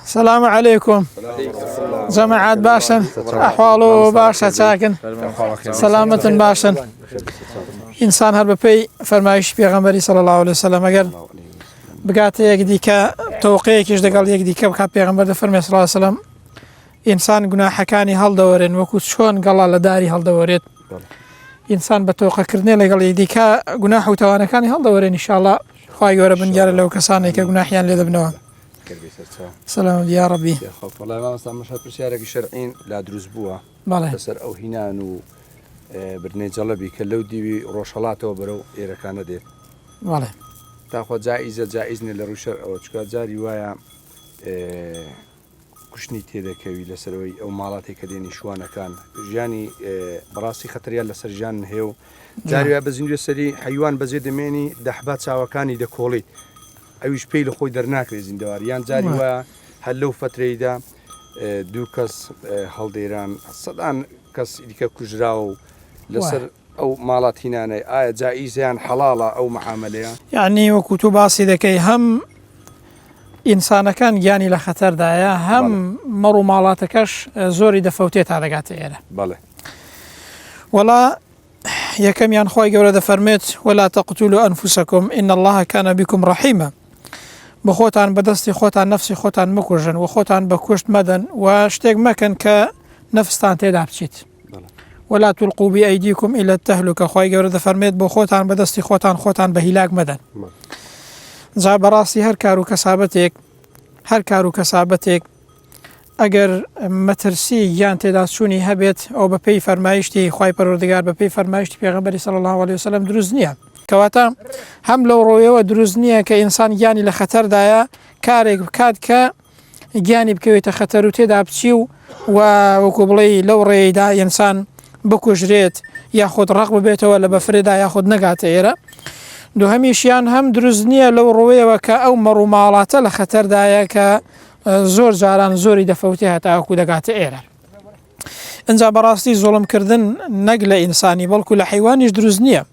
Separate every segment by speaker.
Speaker 1: السلام عليكم جماعات باشا أحوال باشا ساكن سلامة باشا إنسان هرب بي فرمايش بيغمبري صلى الله عليه وسلم أجر بقات يقديك توقيك يجدقل يقديك بقى بيغمبر فرمي صلى الله عليه وسلم إنسان جناح كاني هالدورين وكو شون قال لداري هالدوريت إنسان بتوقع كرني لقال يديك جناح وتوانا كاني هالدورين إن شاء الله خواهي ورا بنجار لو كساني كجناحيان لذبنوه سلام يا ربي
Speaker 2: والله ما مثلا مش هالبرشارك الشرعين لا دروس بوها تسر أو هنان و برنامج جلبي كلو دي روشلاته وبرو إيرا كان ده
Speaker 1: والله
Speaker 2: تأخذ جائزة للروشر أو تشكال جاري ويا كشني تيدا كوي لسروي أو مالاتي كديني شوانا كان جاني براسي خطريا لسرجان هيو جاري ويا بزنجو سري حيوان بزيد مني دحبات ساوكاني دكولي أيش بيل خوي درناك زندوار يان جاري ويا هلو فترة دا دوكس هالديران صدان كس إذا كجراو لسر أو مالات هنا آية جائزة يعني حلالة أو معاملة
Speaker 1: يعني وكتب سيدكي هم إنسان كان يعني لخطر دايا هم مرو مالاتكش زوري دفوتيت هذا قاتيره
Speaker 2: بله
Speaker 1: ولا يكم يان خوي قولة فرميت ولا تقتلوا أنفسكم إن الله كان بكم رحيما بخوتان بدستي خوتان نفسي خوتان مكوجن وخوتان بكوشت مدن واشتاق مكان كنفستان تدعبشيت ولا تلقوا بأيديكم إلى التهلكة خوي قولة فرميت بخوتان بدستي خوتان بهلاك مدن جا براسي هر كارو كسابتك اگر مترسی یان تداسونی هبت او بپی فرمایشتی خوای پروردگار بپی فرمایشتی پیغمبر صلی الله علیه وسلم دروز نیه کواتا هم لو رویه و دروز نیه که انسان یانی لخطر دایا کارێک بکات کە گیانی بکەوێتە خەتەر و تێدا بچی و وەکو بڵێ لەو ڕێیدا ئینسان بکوژرێت یاخود ڕق ببێتەوە لە بەفرێدا یاخود نەگاتە ئێرە دووهەمیشیان هەم دروست نییە لەو ڕۆیەوە کە ئەو مەڕووماڵاتە لە خەتەردایە کە زۆر جاران زۆری دەفەوتی هەتاوەکو دەگاتە ئێرە ئەنجا بەڕاستی زۆڵمکردن نەک لە ئینسانی بەڵکو لە حیوانیش دروست نییە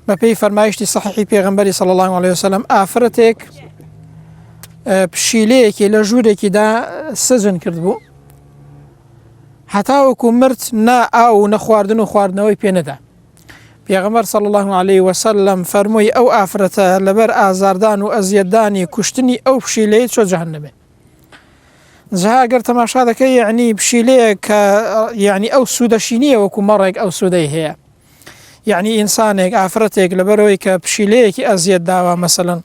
Speaker 1: بەپێی فەرمایشتی صحیحی پێغەمبەری صلی الله علیه وسلم ئافرەتێک پشیلەیەکی لە ژوورێکیدا سەجن کرد بوو هەتاوەکو مرد نا ئاو نەخواردن و خواردنەوەی پێ نەدا پیغمبر صلی الله علیه و سلم فرمووی ئەو ئافرەتە لەبەر ئازاردان و ئەزیەتدانی کوشتنی ئەو پشیلەیە چۆ جەهەنەمێ جا ئەگەر تەماشا دەکەی یعنی پشیلەیە کە یعنی ئەو سوودەشی نییە وەکو مەڕێک ئەو سوودەی هەیە یعنی ئینسانێک ئافرەتێک لەبەرەوەی کە پشیلەیەکی ئەزیەت داوە مەسەڵەن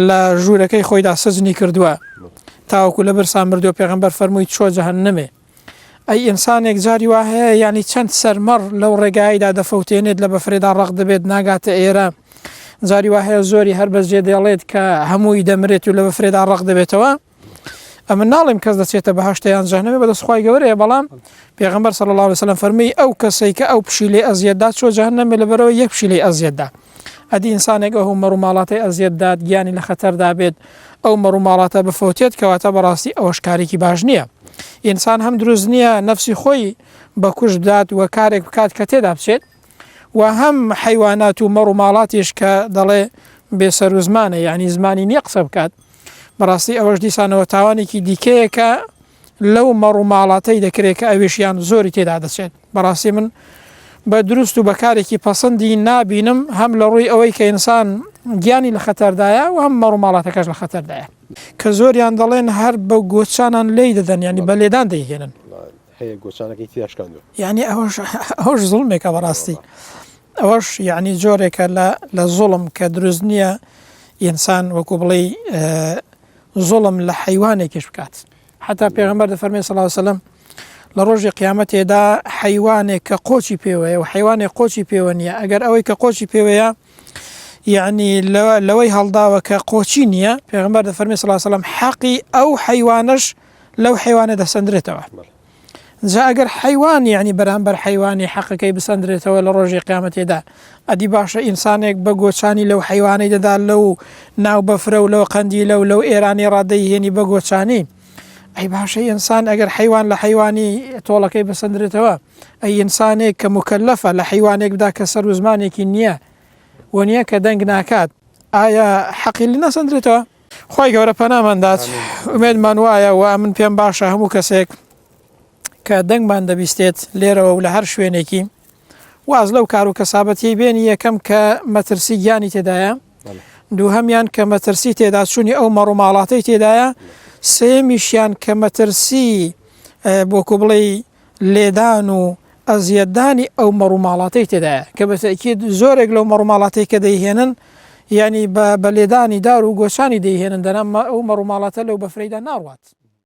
Speaker 1: لە ژوورەکەی خۆیدا سەجنی کردووە تاوەکو لە برسان مردووە پیغمبر فرمووی چۆ جەهەنەمێ ئەی ئینسانێک جاری وا هەیە یعنی چەند سەرمەڕ لەو ڕێگایدا دەفەوتێنێت لە بەفرێدا ڕق دەبێت ناگاتە ئێرە جاری وا هەیە زۆری هەر بەجێ دێڵێت کە هەمووی دەمرێت و لە بەفرێدا ڕق دەبێتەوە ئەمە ناڵێم کەس دەچێتە بەهەشتە یان جەهەنەمێ بەدەستخوای گەورەیە بەڵام پێغەمبەر صلی الله علیه وسلم فەرمووی ئەو کەسەی کە ئەو پشیلەی ئەزیەتدا چۆ جەهەنەمێ لەبەرەوەی یەک پشیلەی ئەزیەتدا ئەدی ئینسانێک ئەو مەڕووماڵاتەی ئەزیەتدات گیانی لە خەتەردا بێت ئەو مەڕووماڵاتە بفەوتێت کەواتە بەڕاستی ئەوەش کارێکی باش نییە ئینسان هەم دروست نییە نەفسی خۆی بەکوش بدات و کارێک بکات کە تێدا بچێت و هەم حیوانات و مەڕووماڵاتیش کە دەڵێ بێسەر و زمانە یعنی زمانی نییە قسە بکات بەڕاستی ئەوەش دیسانەوە تاوانێکی دیکەیە کە لەو مەڕووماڵاتەی دەکرێت کە ئەوێشیان زۆری تێدا دەچێت بەڕاستی من بە دروست و بەکارێکی پەسەندی نابینم هەم لە ڕووی ئەوەی کە ئینسان گیانی لە خەتەردایە و هەم مەڕووماڵاتەکەش لە خەتەردایە کە زۆریان دەڵێن هەر بە گۆچانان لێی دەدەن ینی بە لێدان دەیهێنن یعنی ئەوەش زوڵمێکە بەڕاستی ئەوەش یعنی جۆرێکە لە زوڵم کە دروست نییە ئینسان وەکو بڵێ زوڵم لە حیوانێکیش بکات حتا پێغەمبەر دەفەرمێ صلی الله علیه وسلم لە ڕۆژی قیامەتێدا حیوانێک کە قۆچی پێوەیە و حیوانێک قۆچی پێوە نییە ئەگەر ئەوەی کە قۆچی پێوەیە یعنی لەوەی هەڵداوە کە قۆچی نییە پێغەمبەر دەفەرمێ صلی الله علیه وسلم حەقی ئەو حیوانەش لەو حیوانە دەسەندرێتەوە جا ئەگەر حیوان یعنی بەرامبەر حیوانی حەقەکەی بسەندرێتەوە لە ڕۆژی قیامەتێدا ئەدی باشە ئینسانێک بە گۆچانی لەو حیوانەی دەدا لەو ناو بەفرە و لەو قەندی لەو ئێرانی ڕادەیهێنی بە گۆچانی ئەی باشەی ئینسان ئەگەر حیوان لە حیوانی تۆڵەکەی بسەندرێتەوە ئەی ئینسانێک کە مکەلەفە لە حیوانێک بدا کە سەر و زمانێکی نییە و نییە کە دەنگ ناکات ئایا حەقی لە نەسەندرێتەوە خۆی گەورە پەنامەندات ئومێدمان وایە و من پێم باشە هەموو کەسێک کە دەنگمان دەبیستێت لێرەوە و لە هەر شوێنێکی واز لەو کار و کەسابەتی بێنی یەکەم کە مەترسی گیانی تێدایە دووهەمیان کە مەترسی تێدا چوونی ئەو مەڕووماڵاتەی تێدایە سێمیشیان کە مەترسی بۆکو بڵێ لێدان و ئەزیەتدانی ئەو مەڕووماڵاتەی تێدایە کە بەتەکید زۆرێک لەو مەڕووماڵاتەی کە دەیهێنن ینی بە لێدانی دار و گۆچانی دەیهێنن دەنام ئەو مەڕووماڵاتە لەو بەفرەیدا ناڕوات